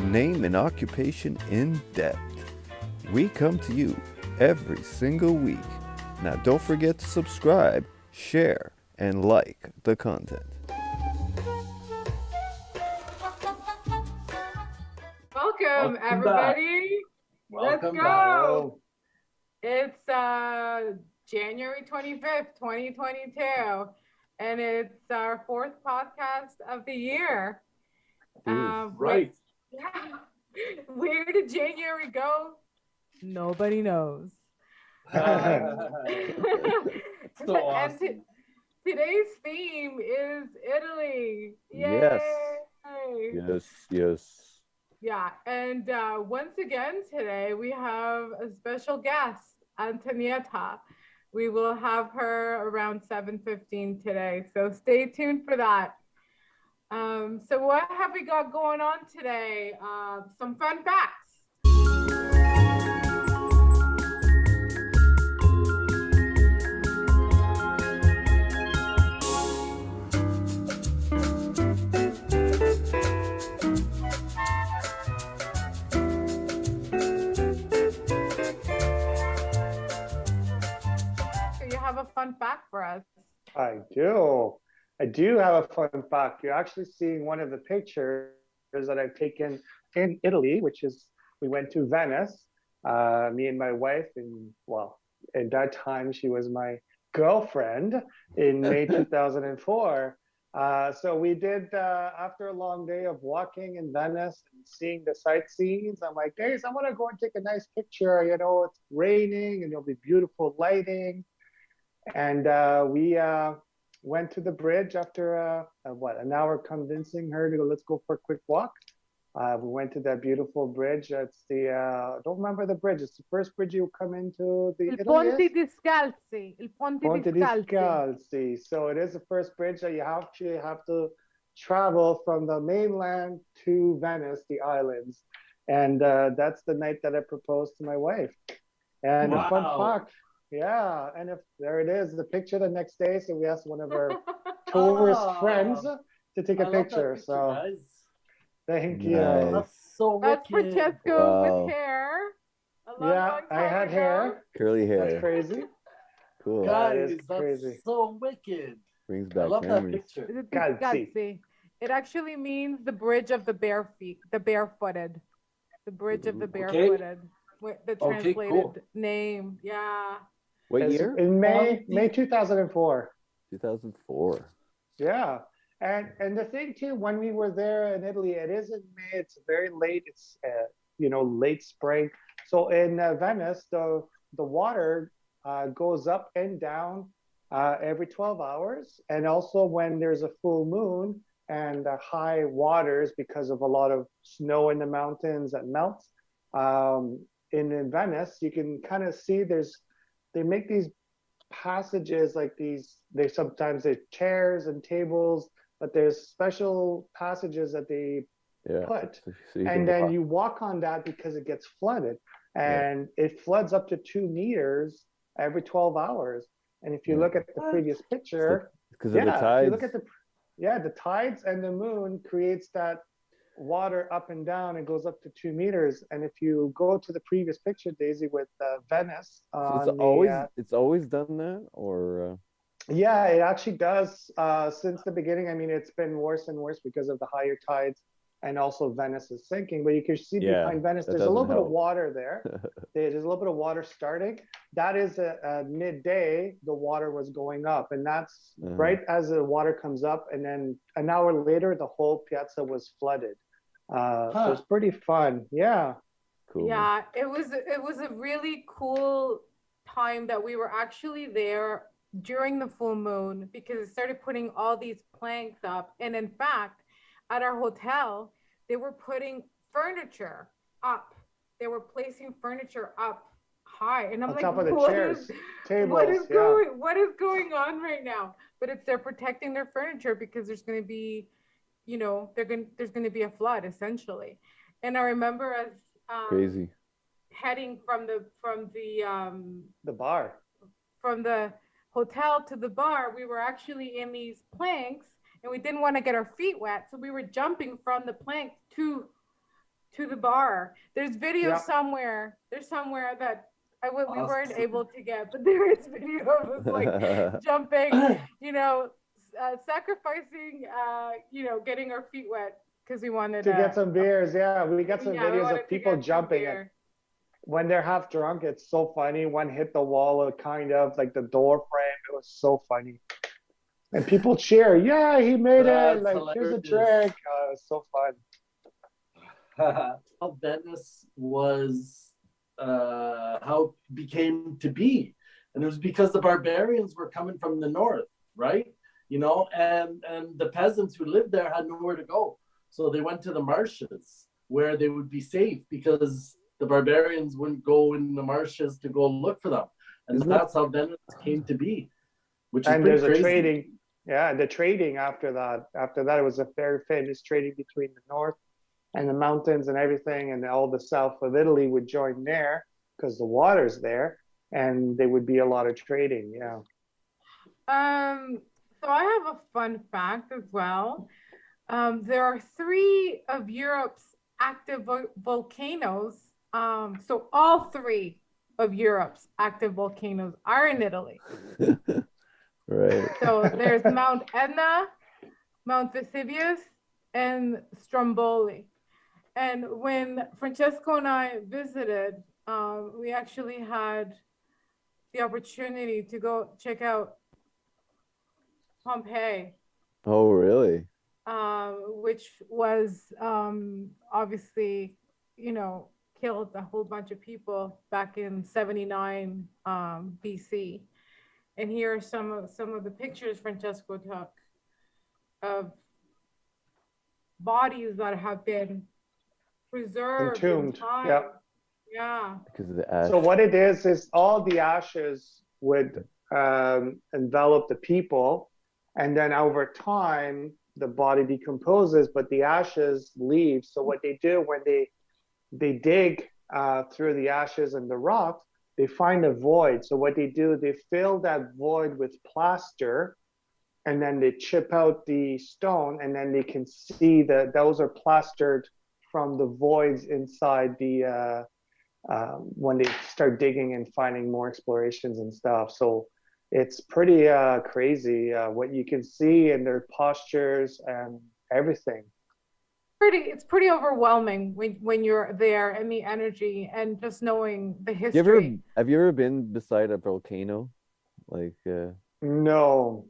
name and occupation in depth. We come to you every single week. Now, don't forget to subscribe, share, and like the content. Welcome everybody. Let's Welcome go. It's January 25th, 2022, and it's our fourth podcast of the year. Right. Where did January go? Nobody knows. So awesome. And today's theme is Italy. Yay! Yes. Yeah, and once again today we have a special guest, Antonietta. We will have her around 7:15 today, so stay tuned for that. So what have we got going on today? Some fun facts. You have a fun fact for us. I do. I do have a fun fact. You're actually seeing one of the pictures that I've taken in Italy, which is we went to Venice, me and my wife, and well, at that time she was my girlfriend in May 2004. So we did, after a long day of walking in Venice and seeing the sightseeings, I'm like, guys, I want to go and take a nice picture. You know, it's raining and there'll be beautiful lighting. And we went to the bridge after an hour convincing her to go, let's go for a quick walk. We went to that beautiful bridge. It's the I don't remember the bridge. It's the first bridge you come into the Il Ponte di Scalzi. Il Ponte di Scalzi. So it is the first bridge that you have to travel from the mainland to Venice, the islands. And that's the night that I proposed to my wife. And a fun fact. Yeah, and if there it is, the picture the next day. So we asked one of our tourist friends to take a picture. So guys. thank you. Nice. That's so That's wicked. Francesco with hair. Yeah, I had hair. Curly hair. That's crazy. Cool. That Guys, is that's crazy. so wicked. Brings I back love that memories. picture. Scalzi. It actually means the bridge of the bare feet, the barefooted. The bridge of the barefooted. The translated cool. name. Yeah. What It's year? in May 2004. 2004. Yeah. And the thing too, when we were there in Italy, it is in May. It's very late. It's late spring. So in Venice, the water goes up and down every 12 hours. And also when there's a full moon and high waters because of a lot of snow in the mountains that melts. In Venice, you can kind of see they make these passages like these. Sometimes they're chairs and tables, but there's special passages that they put, and then you walk on that because it gets flooded, and it floods up to 2 meters every 12 hours. And if you look at the previous picture, because of the tides. If you look at the tides and the moon creates that water up and down. It goes up to 2 meters. And if you go to the previous picture, Daisy, with Venice, so it's always done that, or yeah, it actually does since the beginning. I mean, it's been worse and worse because of the higher tides, and also Venice is sinking. But you can see behind Venice, there's a little bit of water there. There's a little bit of water starting. That is at midday, the water was going up, and that's right as the water comes up, and then an hour later, the whole piazza was flooded. So it's pretty fun. Yeah. Cool. Yeah, it was a really cool time that we were actually there during the full moon, because it started putting all these planks up. And in fact, at our hotel, they were putting furniture up. They were placing furniture up high. And I'm on like, top of the chairs, tables. What is going on right now? But they're protecting their furniture because there's going to be, there's going to be a flood essentially. And I remember us crazy heading from the bar, from the hotel to the bar. We were actually in these planks, and we didn't want to get our feet wet, so we were jumping from the plank to to the bar. There's videos Yeah. somewhere. There's somewhere that we weren't Awesome. able to get, but there is video of us like jumping, sacrificing, getting our feet wet because we wanted To get some beers. Yeah, we got some we videos wanted of to people get some jumping. And beer. when they're half drunk, it's so funny. One hit the wall, kind of like the door frame. It was so funny. And people cheer. Yeah, he made it. That's Like, here's a hilarious. drink. It's so fun. How Venice was, how it became to be. And it was because the barbarians were coming from the north, right? And the peasants who lived there had nowhere to go. So they went to the marshes where they would be safe because the barbarians wouldn't go in the marshes to go look for them. And that's how Venice came to be, which is And pretty there's crazy. a trading. Yeah, the trading after that. After that, it was a very famous trading between the north and the mountains and everything. And all the south of Italy would join there because the water's there. And there would be a lot of trading. Yeah. So I have a fun fact as well. There are 3 of Europe's active volcanoes. So all 3 of Europe's active volcanoes are in Italy. Right. So there's Mount Etna, Mount Vesuvius, and Stromboli. And when Francesco and I visited, we actually had the opportunity to go check out Pompeii, Oh, really? which was obviously, killed a whole bunch of people back in 79 BC. And here are some of the pictures Francesco took of bodies that have been preserved in Entombed. time. Yeah. Yeah. Because of the ash. So what it is all the ashes would envelop the people, and then over time the body decomposes, but the ashes leave. So what they do when they dig through the ashes and the rocks, they find a void. So what they do, they fill that void with plaster, and then they chip out the stone, and then they can see that those are plastered from the voids inside the when they start digging and finding more explorations and stuff. So it's pretty crazy what you can see in their postures and everything. It's pretty overwhelming when you're there and the energy and just knowing the history. Have you ever been beside a volcano? Like No.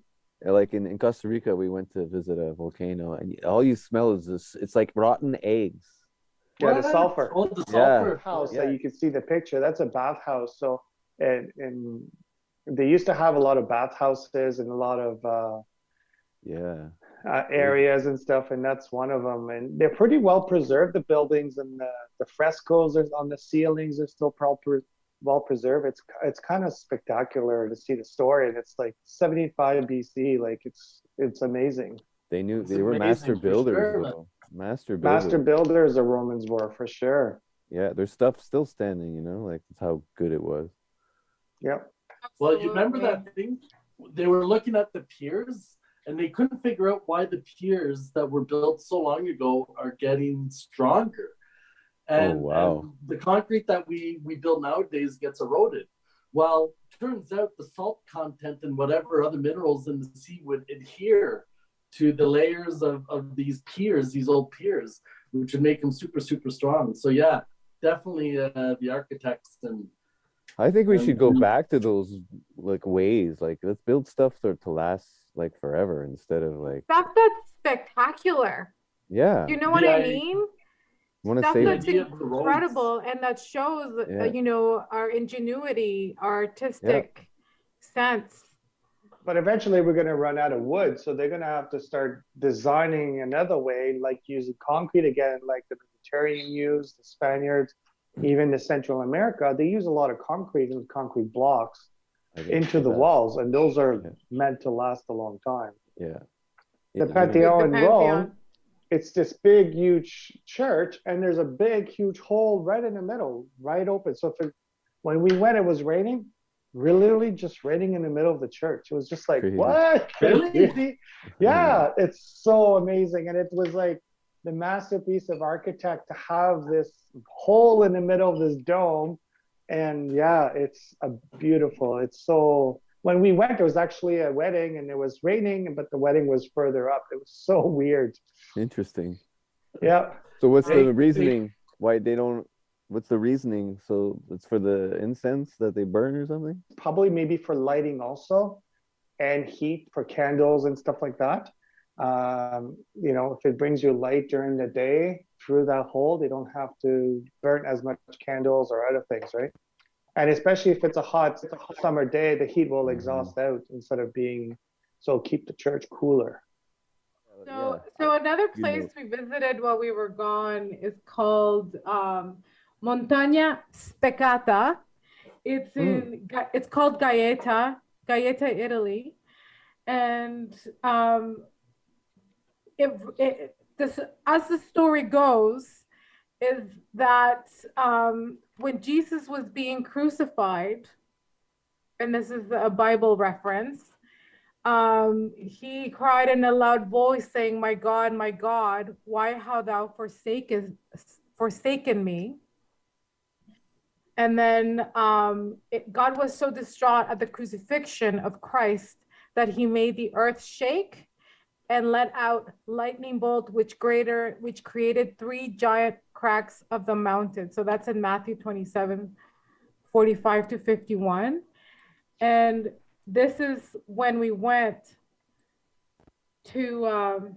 like in Costa Rica, we went to visit a volcano, and all you smell is this. It's like rotten eggs. Yeah, the What? sulfur. Oh, the Yeah. sulfur. House Yeah. that you can see the picture. That's a bathhouse. So and they used to have a lot of bathhouses and a lot of Yeah. areas and stuff, and that's one of them. And they're pretty well preserved. The buildings and the frescoes on the ceilings are still well preserved. It's kind of spectacular to see the story, and it's like 75 BC. Like it's amazing. They knew It's they were amazing master for builders, sure. though. Master builders. Master builders the Romans were, for sure. Yeah, their stuff still standing, like that's how good it was. Yep. Well, you remember Absolutely. that thing? They were looking at the piers and they couldn't figure out why the piers that were built so long ago are getting stronger. And, wow. and the concrete that we build nowadays gets eroded. Well, turns out the salt content and whatever other minerals in the sea would adhere to the layers of these piers, these old piers, which would make them super, super strong. So yeah, definitely the architects and I think we should go back to those like ways. Like let's build stuff to last like forever instead of like Stuff that's spectacular. yeah. You know what I mean? Want to Stuff save that's idea of the roads. incredible and that shows, Yeah. our ingenuity, our artistic sense. But eventually we're going to run out of wood, so they're going to have to start designing another way, like using concrete again, like the Mediterranean used, the Spaniards, even the Central America. They use a lot of concrete and concrete blocks into the walls, and those are meant to last a long time. Yeah. The Pantheon in The Rome, Pantheon. it's this big, huge church, and there's a big, huge hole right in the middle, right open. So when we went, it was raining. We're literally just raining in the middle of the church. It was just like, Crazy. what? Really? Yeah, it's so amazing. And it was like the masterpiece of architect to have this hole in the middle of this dome. And yeah, it's a beautiful. It's so. When we went, there was actually a wedding, and it was raining, but the wedding was further up. It was so weird. Interesting. Yeah. So what's the They, they, reasoning why they don't, what's the reasoning? So it's for the incense that they burn or something? Probably maybe for lighting also, and heat for candles and stuff like that. If it brings you light during the day through that hole, they don't have to burn as much candles or other things, right? And especially if it's a hot summer day, the heat will Mhm. exhaust out instead of being so keep the church cooler. Yeah, So another you place know. we visited while we were gone is called Montagna Specata. Mm. It's called Gaeta, Italy, and this, as the story goes, is that when Jesus was being crucified, and this is a Bible reference, he cried in a loud voice, saying, my God, why hast thou forsaken me?" And then God was so distraught at the crucifixion of Christ that he made the earth shake and let out lightning bolt, which created three giant cracks of the mountain. So that's in Matthew 27:45 to 51. And this is when we went to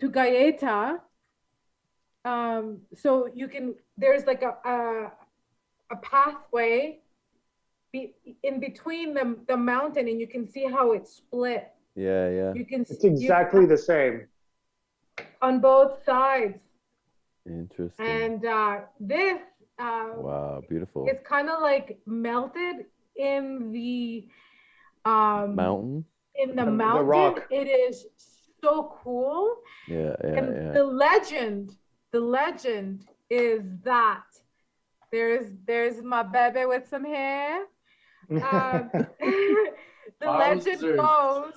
Gaeta. So there's like a pathway in between the mountain, and you can see how it's split. Yeah, yeah. It's exactly the same. On both sides. Interesting. And this Wow, beautiful. is kind of like melted in the um, Mountain? The mountain. rock. It is so cool. Yeah, yeah, And yeah. the legend is that there's my baby with some hair. The legend Wowzers. goes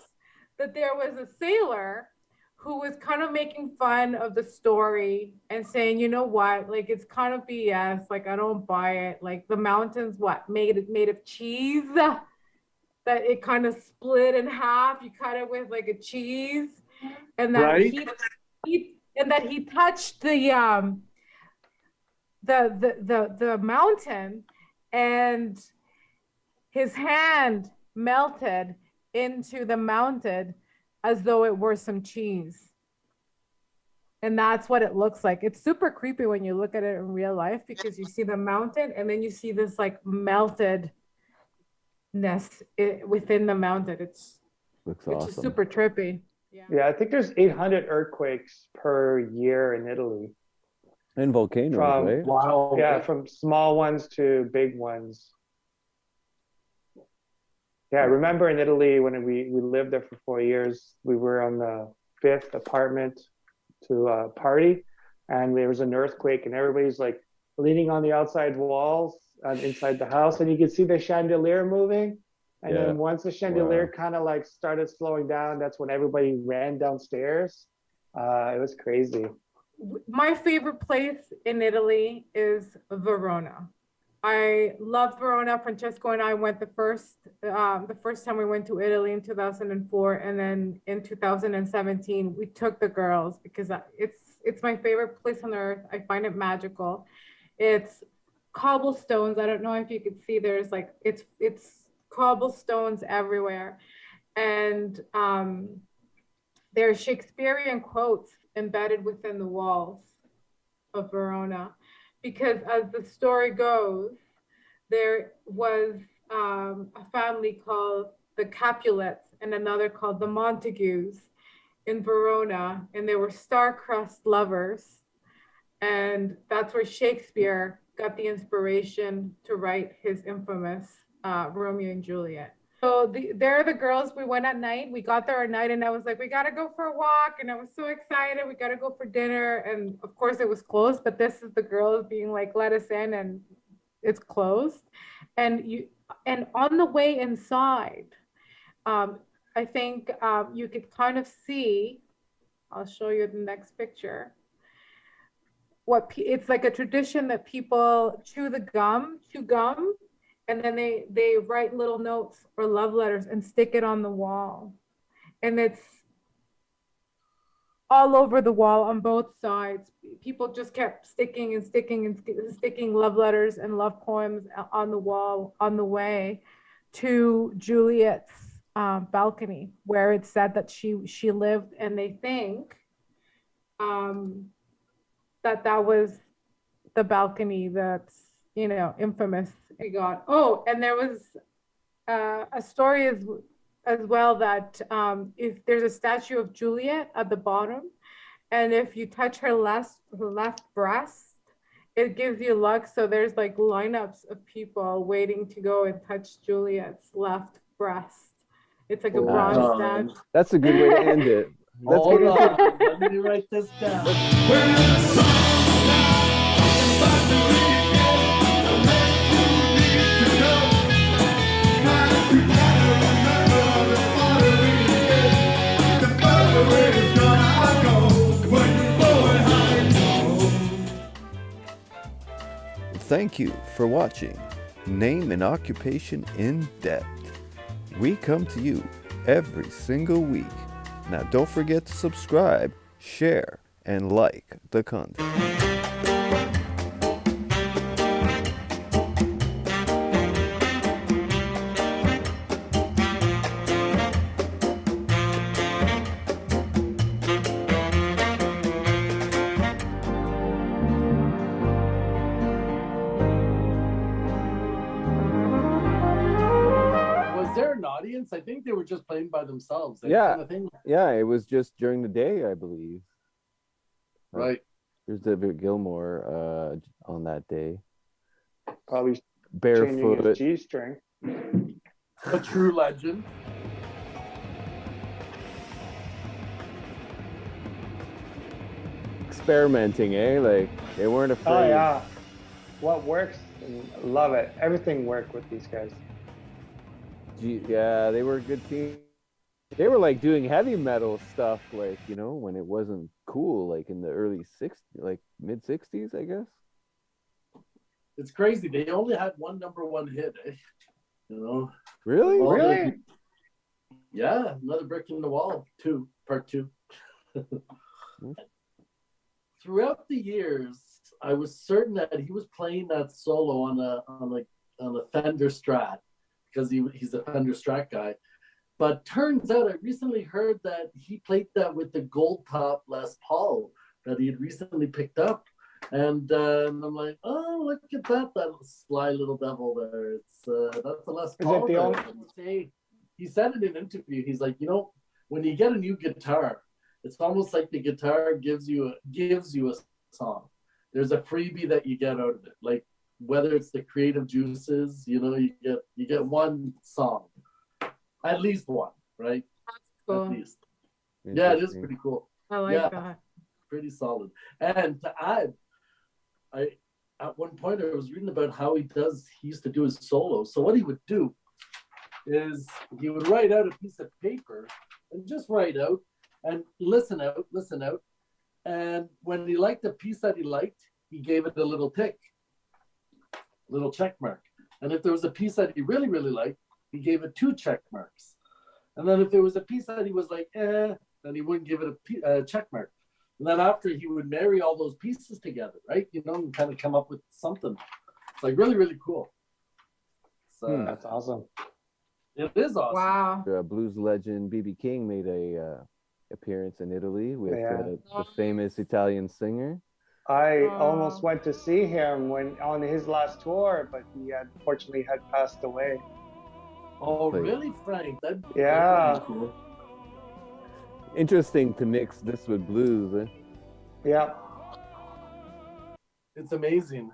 that there was a sailor who was kind of making fun of the story and saying, you know what, like it's kind of BS, like I don't buy it. Like the mountains, what made of cheese, that it kind of split in half. You cut it with like a cheese, and that Right? he touched the mountain, and his hand melted into the mountain as though it were some cheese. And that's what it looks like. It's super creepy when you look at it in real life, because you see the mountain and then you see this like meltedness within the mountain. Looks Which is awesome. super trippy. Yeah. Yeah, I think there's 800 earthquakes per year in Italy. And volcanoes, right? Wow. Yeah, from small ones to big ones. Yeah, I remember in Italy when we lived there for 4 years, we were on the fifth apartment to party, and there was an earthquake, and everybody's like leaning on the outside walls inside the house, and you could see the chandelier moving. And Yeah. then once the chandelier Wow. kind of like started slowing down, that's when everybody ran downstairs. It was crazy. My favorite place in Italy is Verona. I loved Verona. Francesco and I went the first time we went to Italy in 2004, and then in 2017 we took the girls because it's my favorite place on earth. I find it magical. It's cobblestones. I don't know if you could see. There's like it's cobblestones everywhere, and there's Shakespearean quotes embedded within the walls of Verona, because as the story goes, there was a family called the Capulets and another called the Montagues in Verona, and they were star-crossed lovers. And that's where Shakespeare got the inspiration to write his infamous Romeo and Juliet. So there are the girls. We went at night. We got there at night, and I was like, we got to go for a walk. And I was so excited. We got to go for dinner. And of course, it was closed, but this is the girls being like, let us in, and it's closed. And on the way inside, I think you could kind of see I'll show you the next picture. It's like a tradition that people chew gum, and then they write little notes or love letters and stick it on the wall. And it's all over the wall on both sides. People just kept sticking and sticking and sticking love letters and love poems on the wall on the way to Juliet's balcony, where it said that she lived, and they think that was the balcony that's infamous. It got and there was a story as well that if there's a statue of Juliet at the bottom, and if you touch her left breast, it gives you luck. So there's like lineups of people waiting to go and touch Juliet's left breast. It's like a bronze statue. That's a good way to end it. Hold on, let me write this down. Thank you for watching Name and Occupation in Depth. We come to you every single week. Now don't forget to subscribe, share, and like the content. I think they were just playing by themselves. Yeah, kind of thing. Yeah, it was just during the day, I believe. Right. There's David Gilmour on that day. Probably barefoot. His G-string. A true legend. Experimenting, Like, they weren't afraid. Oh, yeah. What works, love it. Everything worked with these guys. Yeah, they were a good team. They were like doing heavy metal stuff, like, when it wasn't cool, like in the early 60s, like mid 60s, I guess. It's crazy. They only had one #1 hit, Really? Really? Yeah, Another Brick in the Wall, part 2. Throughout the years, I was certain that he was playing that solo on a Fender Strat, because he's a Fender Strat guy. But turns out I recently heard that he played that with the gold top Les Paul that he had recently picked up. And I'm like, oh, look at that sly little devil there. That's a Les Paul. Is it the he said in an interview, he's like, when you get a new guitar, it's almost like the guitar gives you a song. There's a freebie that you get out of it. Like, whether it's the creative juices, you get one song, at least one, right? That's cool. At least. Yeah, it is pretty cool. I like that. Pretty solid. And to add, at one point I was reading about how he used to do his solos. So what he would do is he would write out a piece of paper and just write out and listen out. And when he liked a piece that he liked, he gave it a little tick. Little check mark. And if there was a piece that he really, really liked, he gave it 2 check marks. And then if there was a piece that he was like, then he wouldn't give it a check mark. And then after, he would marry all those pieces together, right? And kind of come up with something. It's like really, really cool. So that's awesome. It is awesome. Wow. Blues legend B.B. King made a appearance in Italy with the famous Italian singer. I almost went to see him on his last tour, but he unfortunately had passed away. Oh, really, Frank? That'd be cool. Interesting to mix this with blues, Yeah. It's amazing.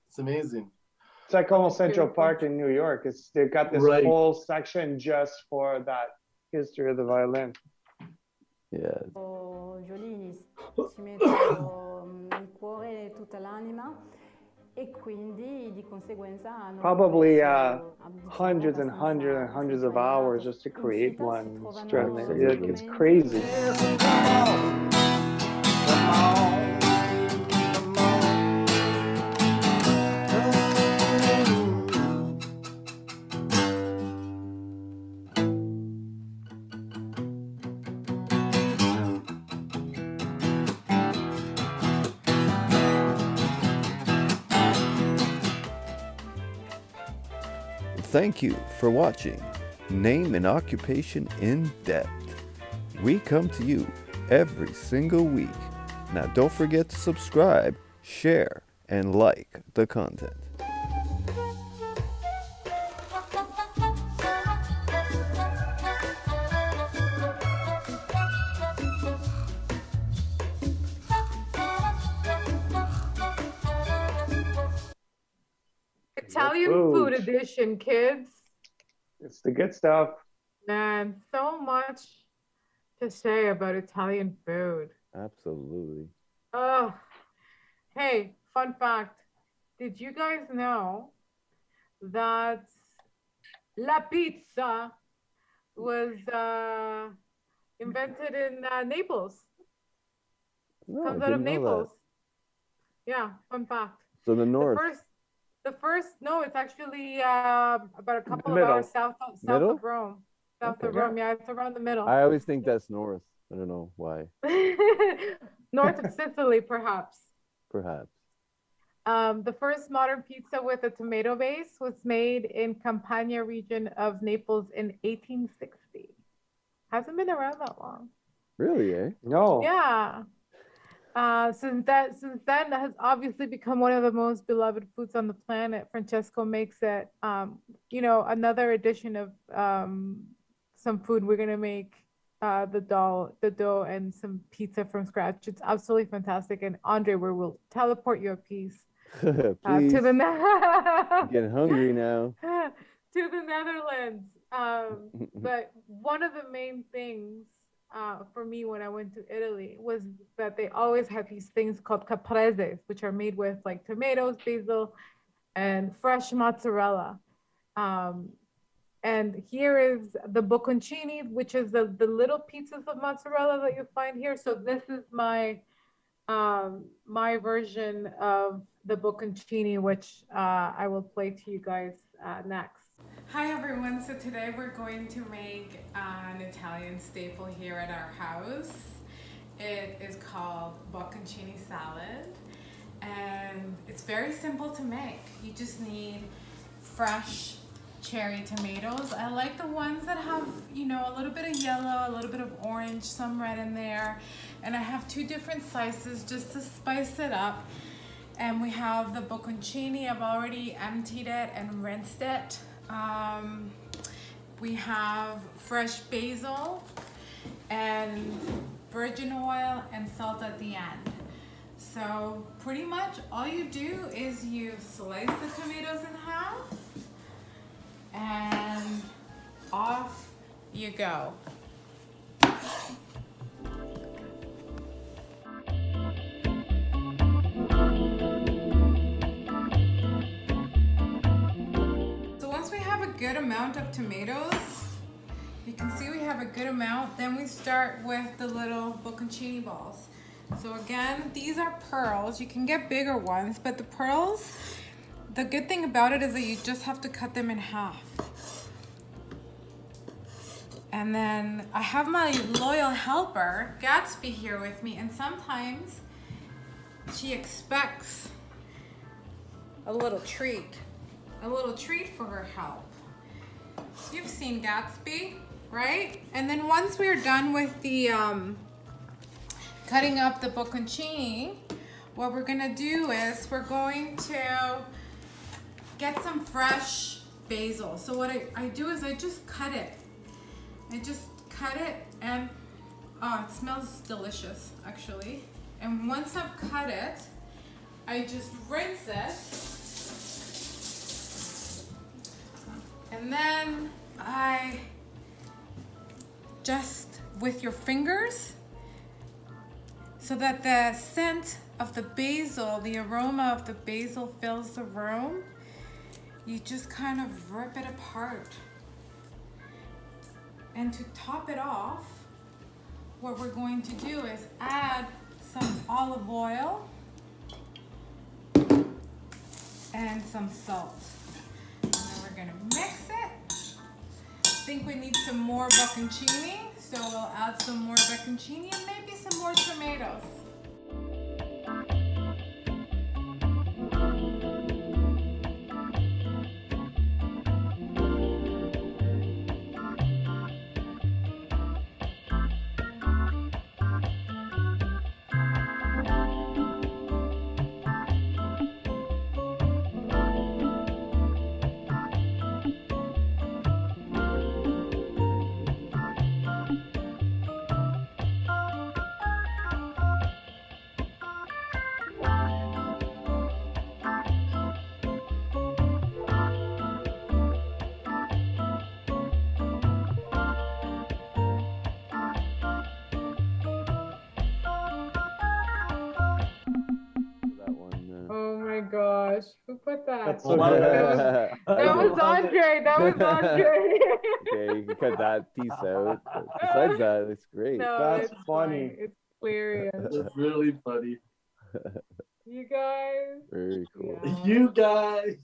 It's like almost Central Park in New York. They've got this whole section just for that history of the violin. Yeah. Joli, ci metto il cuore e tutta l'anima. Probably hundreds and hundreds and hundreds of hours just to create one. It's crazy. Thank you for watching Name and Occupation in Depth. We come to you every single week. Now don't forget to subscribe, share, and like the content. Italian food edition, kids. It's the good stuff. Man, so much to say about Italian food. Absolutely. Oh, hey, fun fact. Did you guys know that la pizza was invented in Naples? No, Comes I out of didn't know Naples. that. Yeah, fun fact. So the north. No, it's actually about a couple of Middle. hours south Middle? of Rome. South Okay. of Rome, yeah, it's around the middle. I always think that's north. I don't know why. North of Sicily, perhaps. Perhaps. The first modern pizza with a tomato base was made in Campania region of Naples in 1860. Hasn't been around that long. Really, eh? No. Yeah. Since then, that has obviously become one of the most beloved foods on the planet. Francesco makes it, another edition of some food. We're gonna make the dough, and some pizza from scratch. It's absolutely fantastic. And Andre, we'll teleport you a piece Please. to the Getting hungry now. to the Netherlands. But one of the main things for me when I went to Italy was that they always had these things called caprese, which are made with like tomatoes, basil, and fresh mozzarella. And here is the bocconcini, which is the little pieces of mozzarella that you find here. So this is my my version of the bocconcini, which I will play to you guys next. Hi everyone, so today we're going to make an Italian staple here at our house. It is called bocconcini salad, and it's very simple to make. You just need fresh cherry tomatoes. I like the ones that have, a little bit of yellow, a little bit of orange, some red in there. And I have two different slices just to spice it up. And we have the bocconcini. I've already emptied it and rinsed it. We have fresh basil and virgin oil and salt at the end. So pretty much all you do is you slice the tomatoes in half and off you go. So once we have a good amount of tomatoes, you can see we have a good amount, then we start with the little bocconcini balls. So again, these are pearls. You can get bigger ones, but the pearls, the good thing about it is that you just have to cut them in half. And then I have my loyal helper, Gatsby, here with me, and sometimes she expects a little treat for her help. You've seen Gatsby, right? And then once we're done with the cutting up the bocconcini, what we're gonna do is we're going to get some fresh basil. So what I do is I just cut it. And it smells delicious actually. And once I've cut it, I just rinse it. And then I just, with your fingers, so that the scent of the basil, the aroma of the basil fills the room, you just kind of rip it apart. And to top it off, what we're going to do is add some olive oil and some salt. And then we're gonna mix it. I think we need some more bocconcini, so we'll add some more bocconcini and maybe some more tomatoes. Oh my gosh, who put that? That's so Well, good. That was Andre. That was Andre. Okay, you can cut that piece out. But besides that, it's great. No, That's it's funny. fine. It's hilarious. It's really funny. You guys. Very cool. Yeah. You guys.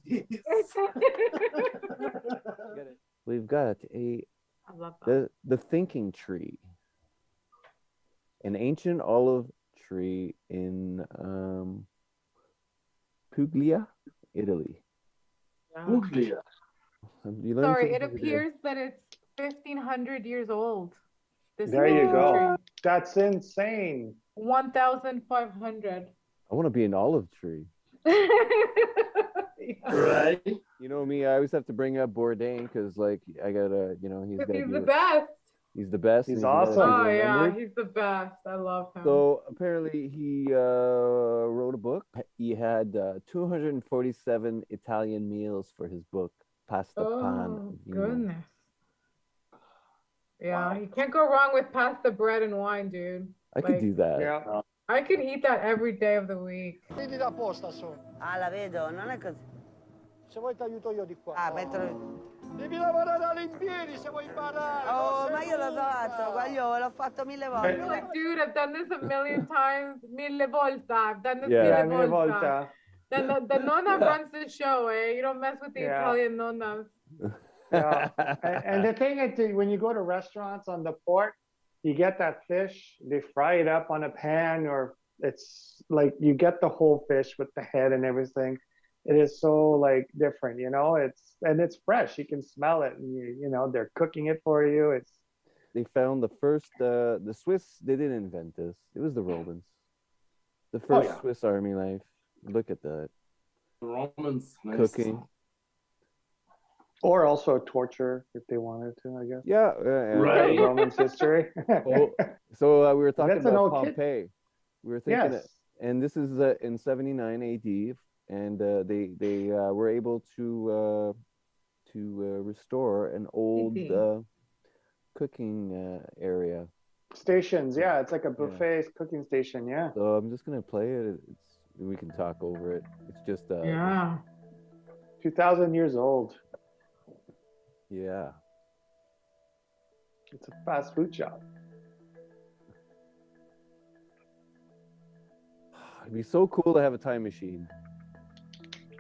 We've got a I love that. the thinking tree, an ancient olive tree in Puglia, Italy. Yeah. Puglia. You learn Sorry, it something every day. appears that it's 1,500 years old. This There you thinking go. tree. That's insane. 1,500. I want to be an olive tree. Right? You know me, I always have to bring up Bourdain because, like, I gotta, he's gotta He's do the it. best. He's the best. He's and gotta awesome. be Oh yeah, remembered. he's the best. I love him. So apparently he wrote a book. He had 247 Italian meals for his book, Pasta Pan. Oh goodness. Yeah, you can't go wrong with pasta, bread, and wine, dude. I could do that. Yeah. I could eat that every day of the week. Vedi da posta su. Ah, la vedo, non è così. Se vuoi ti aiuto io di qua. Ah, metto... Devi lavorare all'impiedi se vuoi imparare. Oh, non ma sei io l'ho brutta. fatto, guaglio, l'ho fatto 1000 You're volte. like, dude, I've done this a million times. Mille volta. I've done this Yeah. Yeah, mille mille volta. volta. The nonna runs the show, eh? You don't mess with the Yeah. Italian nonnas. Yeah. And the thing is, when you go to restaurants on the port, you get that fish, they fry it up on a pan, or it's like you get the whole fish with the head and everything. It is so like different, it's fresh. You can smell it, and they're cooking it for you. It's They found the first, the Swiss, they didn't invent this. It was the Romans. The first yeah. Swiss Army knife. Look at that. Romans. Nice. Cooking. or also torture if they wanted to, I guess. Yeah. Right. Romans history. So we were talking That's an about old kid. Pompeii. We were thinking, Yes. and this is in 79 AD, and they were able to restore an old cooking area. Stations, yeah, it's like a buffet cooking station, yeah. So I'm just gonna play it. We can talk over it. It's just Yeah. 2,000 years old. yeah. It's a fast food shop. It'd be so cool to have a time machine.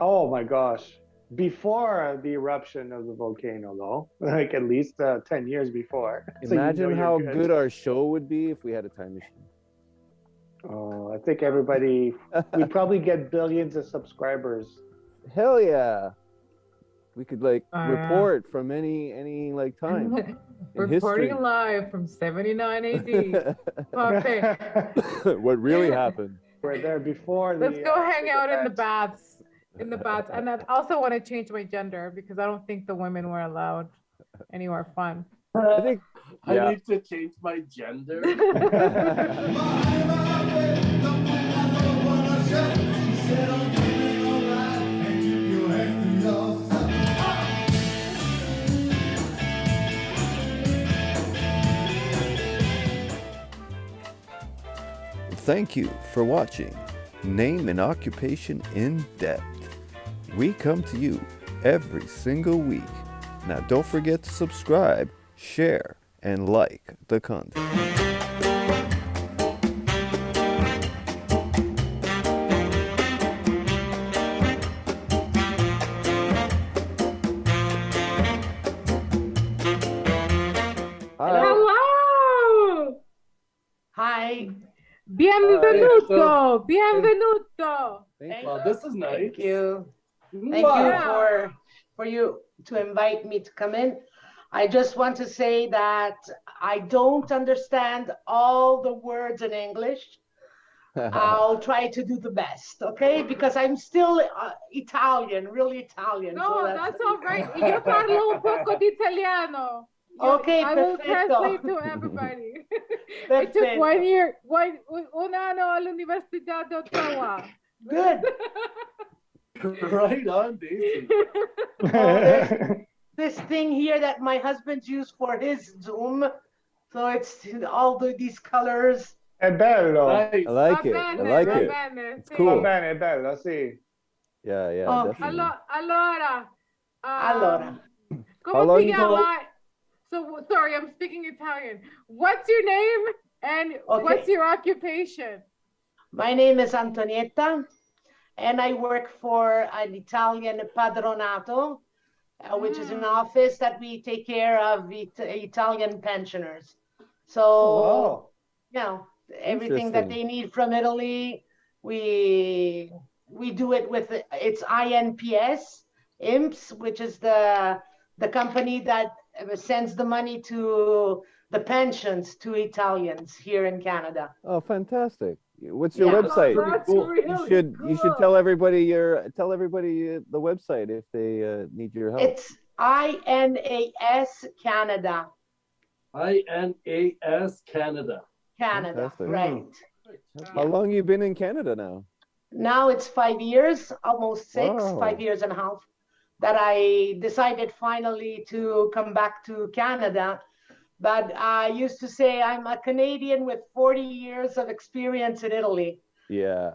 Oh my gosh. Before the eruption of the volcano, though, like at least 10 years before. So you know Imagine you're how good our show would be if we had a time machine. Oh, I think we'd probably get billions of subscribers. Hell yeah. We could like Yeah. report from any like time. in Reporting history. live from 79 AD. Pompeii. What really happened. We're there before Let's go hang big out in the events. baths. In the baths. And I also want to change my gender because I don't think the women were allowed anywhere fun. I think I yeah. need to change my gender. Thank you for watching Name and Occupation in Depth. We come to you every single week. Now don't forget to subscribe, share, and like the content. Hello! Hi. Bienvenuto! Bienvenuto! Well, this is nice. Thank you. Thank Wow. you for you to invite me to come in. I just want to say that I don't understand all the words in English. I'll try to do the best, okay? Because I'm still Italian, really Italian. No, so that's all right. Io parlo un poco di italiano. Okay, I will perfetto. translate to everybody. I took 1 year, un anno all'Università di Ottawa. Good. Right on, Daisy. This thing here that my husband used for his Zoom. So it's all these colors. È bello. Nice. I like it. I like it. It's cool. Va bene, è bello, sì. Yeah, yeah, Okay. definitely. Allora, Allora. How come long ti you chiama? So, sorry, I'm speaking Italian. What's your name and what's your occupation? My name is Antonietta, and I work for an Italian padronato, which is an office that we take care of Italian pensioners. So, you know, everything that they need from Italy, we do it with it's INPS, which is the company that sends the money to the pensions to Italians here in Canada. Oh, fantastic. What's your Yeah. website? Oh, that's Cool. really You should tell everybody the website if they need your help. It's INAS Canada. INAS Canada. Canada, Fantastic. right. How long you been in Canada now? Now it's 5 years, almost 6, Wow. 5 years and a half, that I decided finally to come back to Canada. But I used to say I'm a Canadian with 40 years of experience in Italy. Yeah.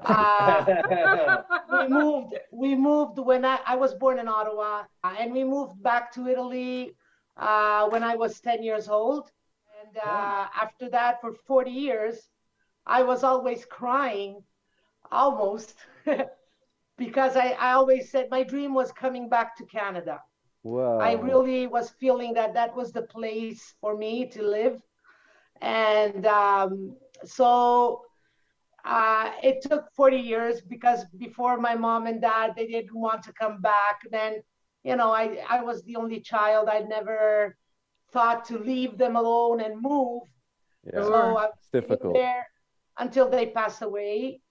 We moved when I was born in Ottawa, and we moved back to Italy when I was 10 years old. And after that, for 40 years, I was always crying, almost, because I always said my dream was coming back to Canada. Wow. I really was feeling that was the place for me to live. And so it took 40 years because before my mom and dad, they didn't want to come back. Then, you know, I was the only child. I'd never thought to leave them alone and move. Yeah. So I It's difficult. was there until they passed away.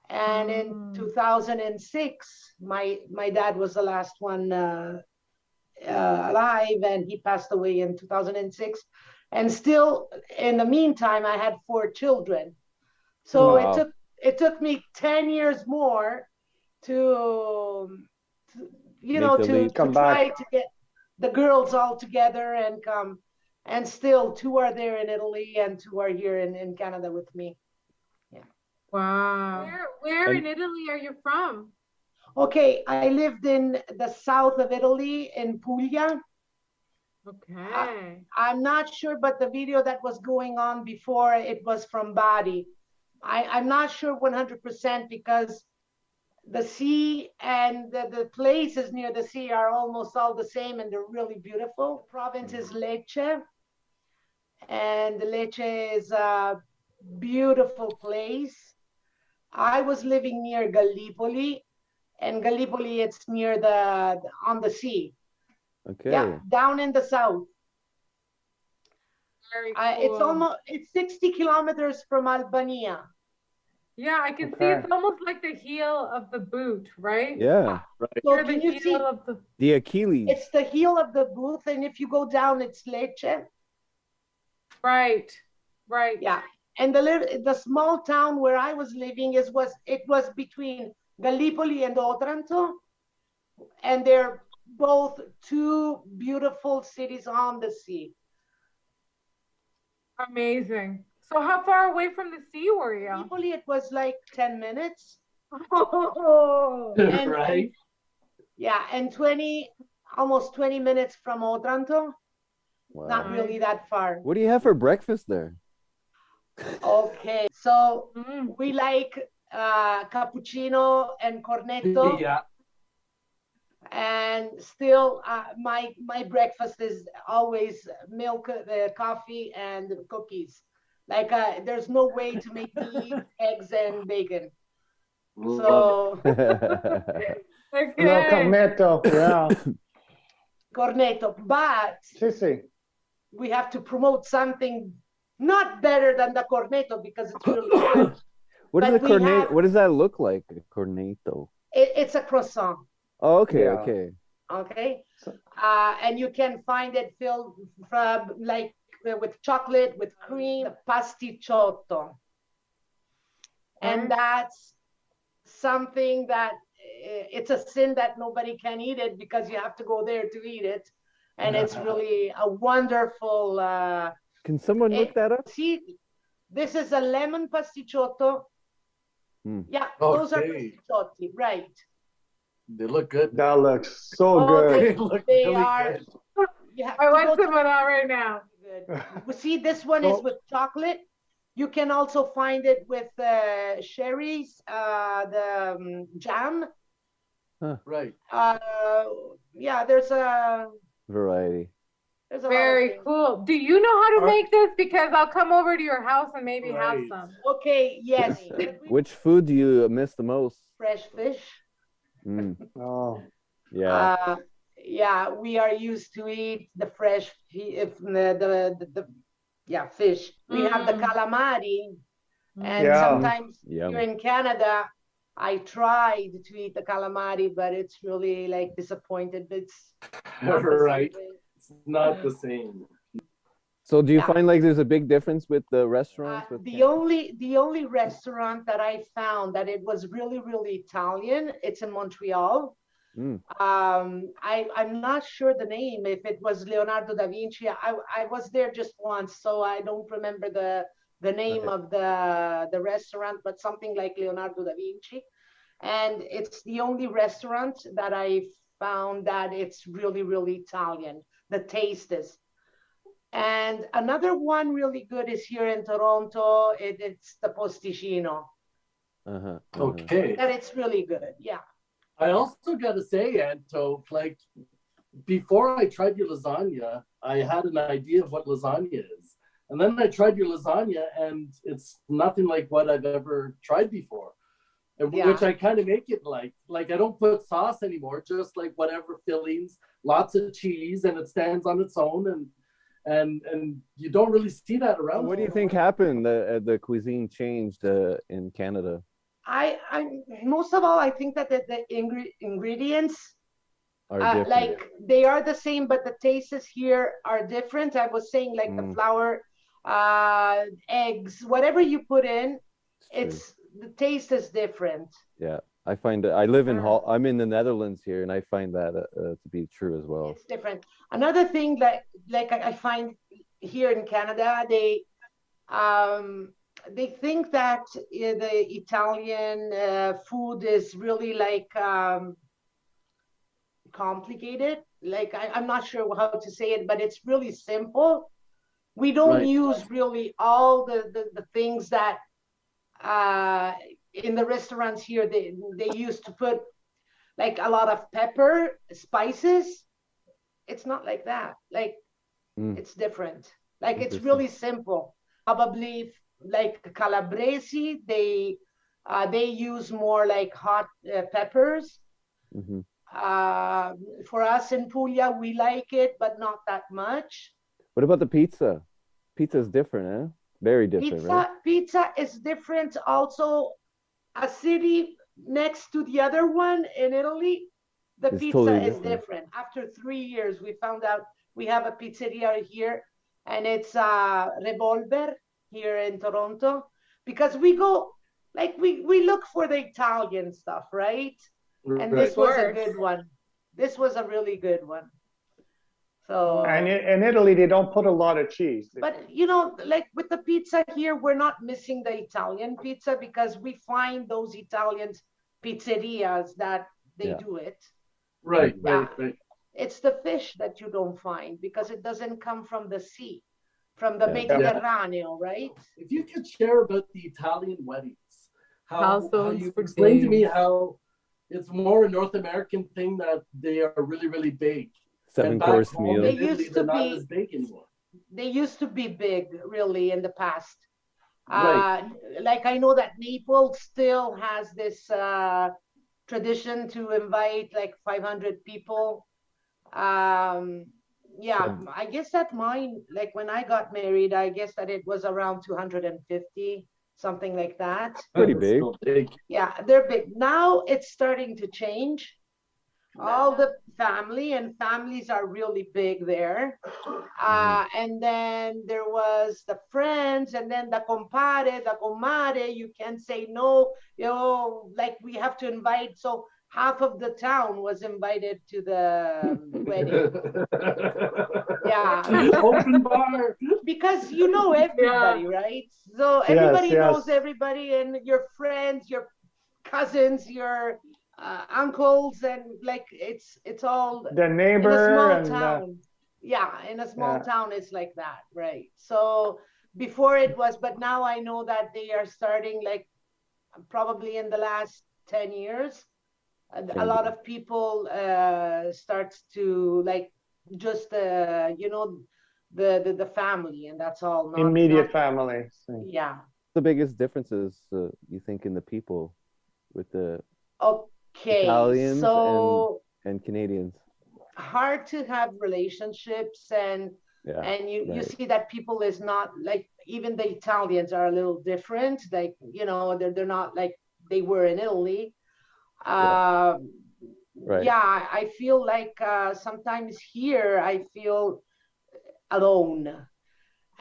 And in 2006, my dad was the last one alive, and he passed away in 2006. And still, in the meantime, I had 4 children. So Wow. it took me 10 years more to Make the leap. Come try back. to get the girls all together and come. And still 2 are there in Italy and 2 are here in Canada with me. Wow. Where in Italy are you from? Okay, I lived in the south of Italy in Puglia. Okay. I'm not sure, but the video that was going on before, it was from Bari. I'm not sure 100% because the sea and the places near the sea are almost all the same and they're really beautiful. The province is Lecce, and Lecce is a beautiful place. I was living near Gallipoli, and Gallipoli, it's near on the sea. Okay. Yeah, down in the south. Very cool. It's 60 kilometers from Albania. Yeah, I can see it's almost like the heel of the boot, right? Yeah. So Near the can you see? heel of the The Achilles. It's the heel of the boot, and if you go down, it's Lecce. right. Yeah, and the small town where I was living it was between Gallipoli and Otranto, and they're both 2 beautiful cities on the sea. Amazing. So how far away from the sea were you? Gallipoli, it was like 10 minutes. Oh, And Right? yeah, and almost 20 minutes from Otranto. Wow. Not really that far. What do you have for breakfast there? Okay, so mm. we like cappuccino and cornetto, Yeah. and still my breakfast is always milk, coffee, and cookies. Like there's no way to make me eat eggs and bacon. Love it. So No Okay. cornetto. Yeah. cornetto, but Sissy. we have to promote something not better than the cornetto because it's really good. What is But a we cornet? have- What does that look like? A cornetto. It's a croissant. Oh, okay, Yeah. okay. Okay, and you can find it filled from like with chocolate, with cream, pasticciotto, and that's something that it's a sin that nobody can eat it because you have to go there to eat it, and it's really a wonderful. Can someone look that up? See, this is a lemon pasticciotto. Hmm. Yeah, those are Okay. pasticciotti, right? They look good. That looks so Oh, good. They look They really are. good. You have I to want go to some of that right now. good. Well, see, this one is with chocolate. You can also find it with cherries, the jam. Right. Yeah, there's a Variety. lot of Very things. cool. Do you know how to Are- make this? Because I'll come over to your house and maybe have Right. some. Okay, yes. Which food do you miss the most? Fresh fish. Mm, Oh, yeah. Yeah, we are used to eat the fresh if the yeah, fish. We have the calamari, and Yeah. sometimes Yum. here in Canada, I tried to eat the calamari, but it's really like disappointed. It's not the same Right. way. It's not the same. So do you Yeah. find like there's a big difference with the restaurants? With The only restaurant that I found that it was really Italian, it's in Montreal. Mm. I'm not sure the name, if it was Leonardo da Vinci. I was there just once, so I don't remember the name of the restaurant, but something like Leonardo da Vinci. And it's the only restaurant that I found that it's really Italian. The taste is. And another one really good is here in Toronto. It's the posticino. Uh-huh. Okay. And it's really good. Yeah. I also got to say, Anto, like before I tried your lasagna, I had an idea of what lasagna is. And then I tried your lasagna and it's nothing like what I've ever tried before. And Yeah. which I kind of make it like I don't put sauce anymore, just like whatever fillings, lots of cheese, and it stands on its own, and you don't really see that around. What do you think happened? The cuisine changed in Canada. I most of all, I think that the ingredients Are different. like they are the same, but the tastes here are different. I was saying like the flour, eggs, whatever you put in, it's the taste is different. Yeah, I find that I live in I'm in the Netherlands here, and I find that to be true as well. It's different. Another thing like I find here in Canada, they think that the Italian food is really like complicated. Like I'm not sure how to say it, but it's really simple. We don't use really all the things that in the restaurants here they used to put like a lot of pepper, spices. It's not like that. Like it's different. Like it's really simple. Probably like Calabresi, they use more like hot peppers. Mm-hmm. For us in Puglia, we like it, but not that much. What about the pizza? Pizza is different, eh? Very different, right? Pizza is different. Also, a city next to the other one in Italy, the It's pizza totally is different. different. After 3 years, we found out we have a pizzeria here, and it's Revolver here in Toronto, because we go like we look for the Italian stuff, right? And this was a good one. This was a really good one. So and in Italy, they don't put a lot of cheese. but you know, like with the pizza here, we're not missing the Italian pizza because we find those Italians pizzerias that they Yeah. do it. Right, Yeah. right. It's the fish that you don't find because it doesn't come from the sea, from the Yeah. Mediterranean, right? If you could share about the Italian weddings, how Calzones you for explain to me days. how it's more a North American thing that they are really, really big. Seven And back course home meal. They in Italy, used to they're not be- as big anymore. They used to be big, really, in the past. Right. Like I know that Naples still has this tradition to invite like 500 people. Yeah, So- I guess that mine, like when I got married, I guess that it was around 250, something like that. Pretty It's big. still big. Yeah, they're big. Now it's starting to change. All the families are really big there. And then there was the friends, and then the compare, the comare. You can't say no, like we have to invite. So half of the town was invited to the wedding. Yeah. Open bar. Because you know everybody, right? So everybody knows everybody, and your friends, your cousins, your uncles, and like it's all The in a neighbor small and town. Yeah, in a small town, it's like that, right? So before it was, but now I know that they are starting like probably in the last 10 years. A lot of people starts to like just the family, and that's all. Not, immediate not, family. Yeah. The biggest differences you think in the people with the Okay. Italians So and Canadians? hard to have relationships, and you see that people is not like, even the Italians are a little different, like they're not like they were in Italy. Right. Yeah, I feel like sometimes here I feel alone.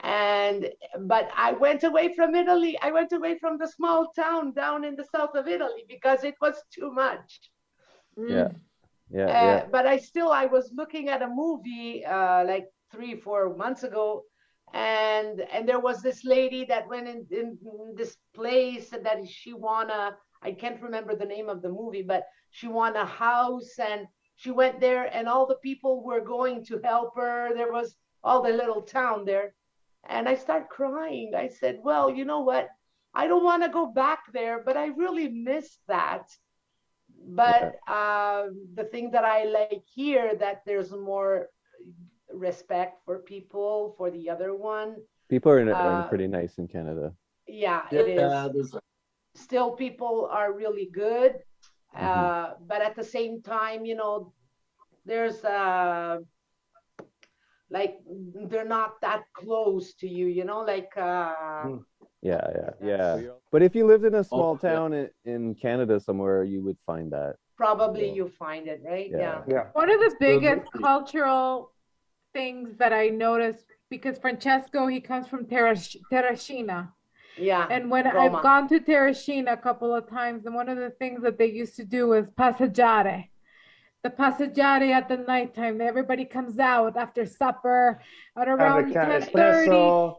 But I went away from Italy. I went away from the small town down in the south of Italy because it was too much. Yeah. Yeah. But I was looking at a movie like 3-4 months ago, and there was this lady that went in this place that she won I can't remember the name of the movie, but she won a house, and she went there, and all the people were going to help her. There was all the little town there. And I started crying. I said, well, you know what? I don't want to go back there, but I really miss that. But the thing that I like here, that there's more respect for people, for the other one. People are pretty nice in Canada. Yeah, it is. Still, people are really good. But at the same time, there's like they're not that close to you, like Yeah. But if you lived in a small town in Canada somewhere, you would find that. Probably you find it, right? Yeah. One of the biggest cultural things that I noticed, because Francesco, he comes from Terracina. Yeah. And when Roma. I've gone to Terracina a couple of times, and one of the things that they used to do was passeggiare. The passeggiare at the nighttime. Everybody comes out after supper at around 10:30,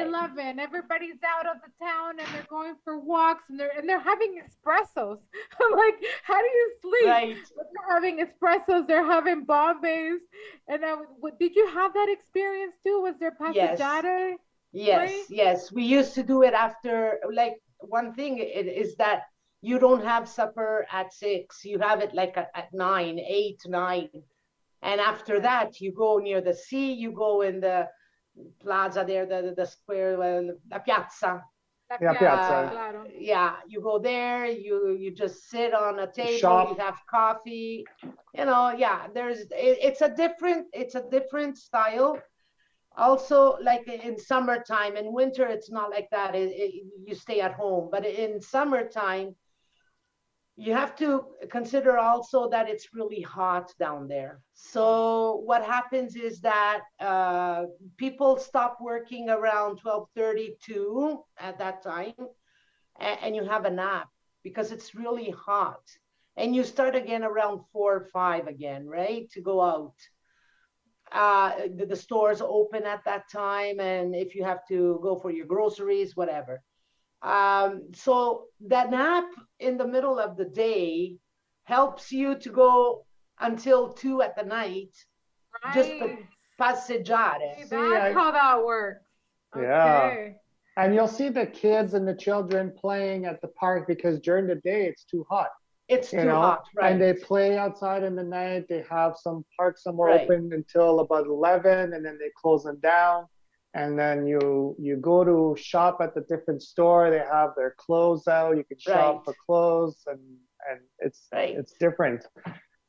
11. Everybody's out of the town, and they're going for walks, and they're having espressos. I'm like, how do you sleep? Right. They're having espressos. They're having bombays. And did you have that experience too? Was there passeggiare? Yes. We used to do it after. Like, one thing is that you don't have supper at 6. You have it like at 9, 8, 9. And after that, you go near the sea. You go in the plaza there, the square, la piazza. Piazza. Yeah, you go there. You just sit on a table. Shop. You have coffee. It's a different style. Also, like in summertime. In winter, it's not like that. You stay at home. But in summertime, you have to consider also that it's really hot down there. So what happens is that people stop working around 12:32 at that time, and you have a nap because it's really hot. And you start again around 4 or 5 again, right? To go out. The stores open at that time, and if you have to go for your groceries, whatever. So that nap in the middle of the day helps you to go until 2 at the night, just Right. passeggiare. See, See, that's how that works. Yeah. Okay. And you'll see the kids and the children playing at the park because during the day it's too hot. It's You too know, hot, right? and they play outside in the night. They have some parks, some are Right. open until about 11, and then they close them down. And then you go to shop at the different store. They have their clothes out. You can shop Right. for clothes, and it's Right. it's different.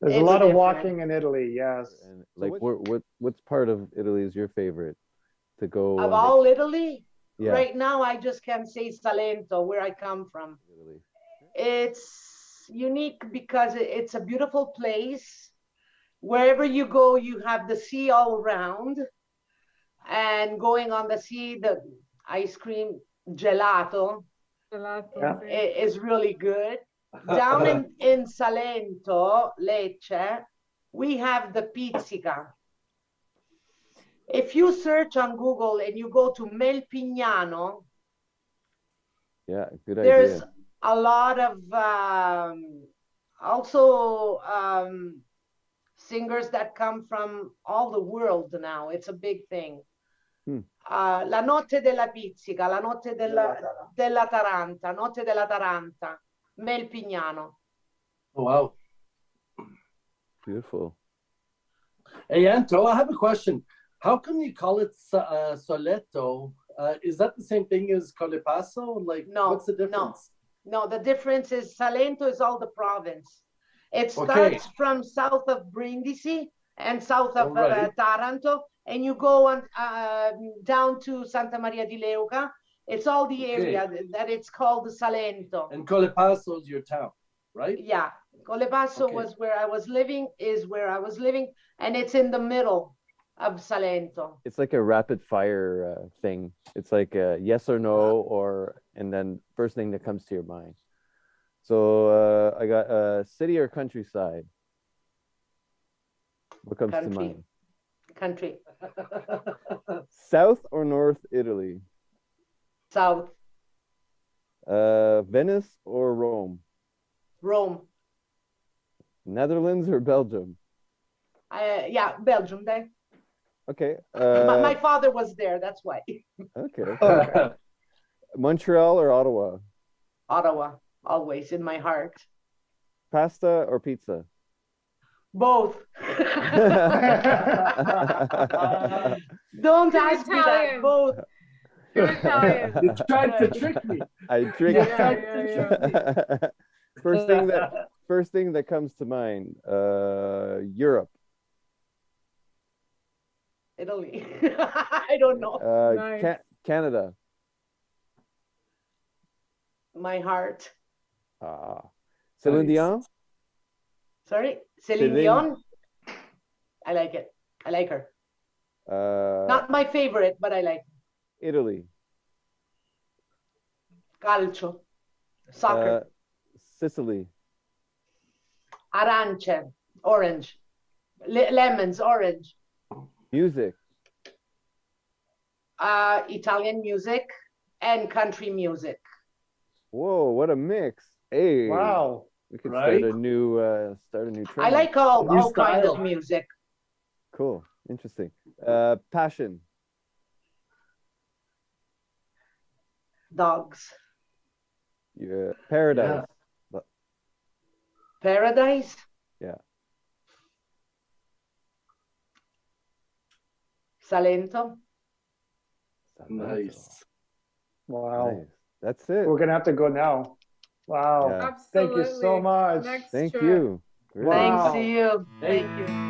There's a It's lot of different. walking in Italy. Yes. And like, what's part of Italy is your favorite to go? Of all Italy, yeah, right now I just can say Salento, where I come from. Italy. It's unique because it's a beautiful place. Wherever you go, you have the sea all around. And going on the sea, the ice cream gelato Gelato, Yeah. sí. is really good. Down in Salento, Lecce, we have the pizzica. If you search on Google and you go to Melpignano, Yeah, good there's idea. a lot of also singers that come from all the world now. It's a big thing. La notte della pizzica, la notte della Taranta, notte della Taranta, Melpignano. Oh, wow. Beautiful. Hey, Anto, I have a question. How come you call it Soleto? Is that the same thing as Colepasso? Like, No, what's the difference? No, the difference is Salento is all the province. It starts Okay. from south of Brindisi and south of Alright. Taranto, and you go on down to Santa Maria di Leuca. It's all the area that it's called the Salento. And Colepasso is your town, right? Yeah, Colepasso Okay. was where I was living, and it's in the middle of Salento. It's like a rapid fire thing. It's like a yes or no, and then first thing that comes to your mind. So I got city or countryside. What comes to mind? Country. South or North Italy? South. Venice or Rome? Rome. Netherlands or Belgium? Yeah, Belgium. There. Okay. My father was there. That's why. Okay. Montreal or Ottawa? Ottawa, always in my heart. Pasta or pizza? Both. Don't ask me that. Both. You're Italian. You tried to trick me. I tricked Yeah. First thing that comes to mind, Europe. Italy. I don't know. Nice. Canada. My heart. Celine Nice. Dion. Sorry, Celine Dion. I like it. I like her. Not my favorite, but I like her. Italy. Calcio. Soccer. Sicily. Arance. Orange. Lemons. Orange. Music. Italian music and country music. Whoa, what a mix! Hey, Wow. we could Right? start a new trend. I like all New kinds style. of music. Cool, interesting. Passion. Dogs. Yeah. Paradise. Paradise. Yeah. Salento. Nice. Wow. Nice. That's it. We're gonna have to go now. Wow. Yeah. Thank you so Absolutely. much. Next Thank trip. you. Really. Wow. Thanks to you. Hey. Thank you.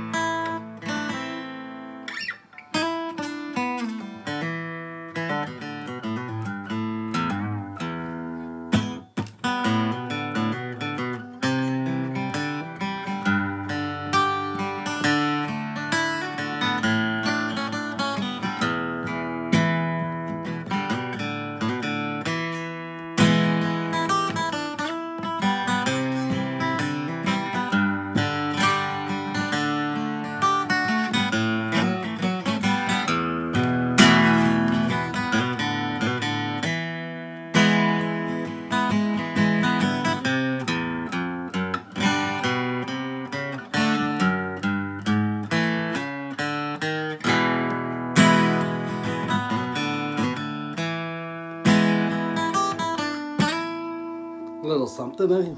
little something, eh?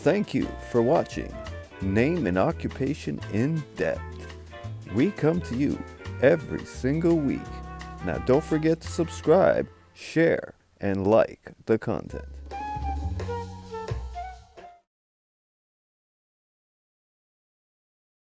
Thank you for watching Name and Occupation in Depth. We come to you every single week. Now don't forget to subscribe, share, and like the content.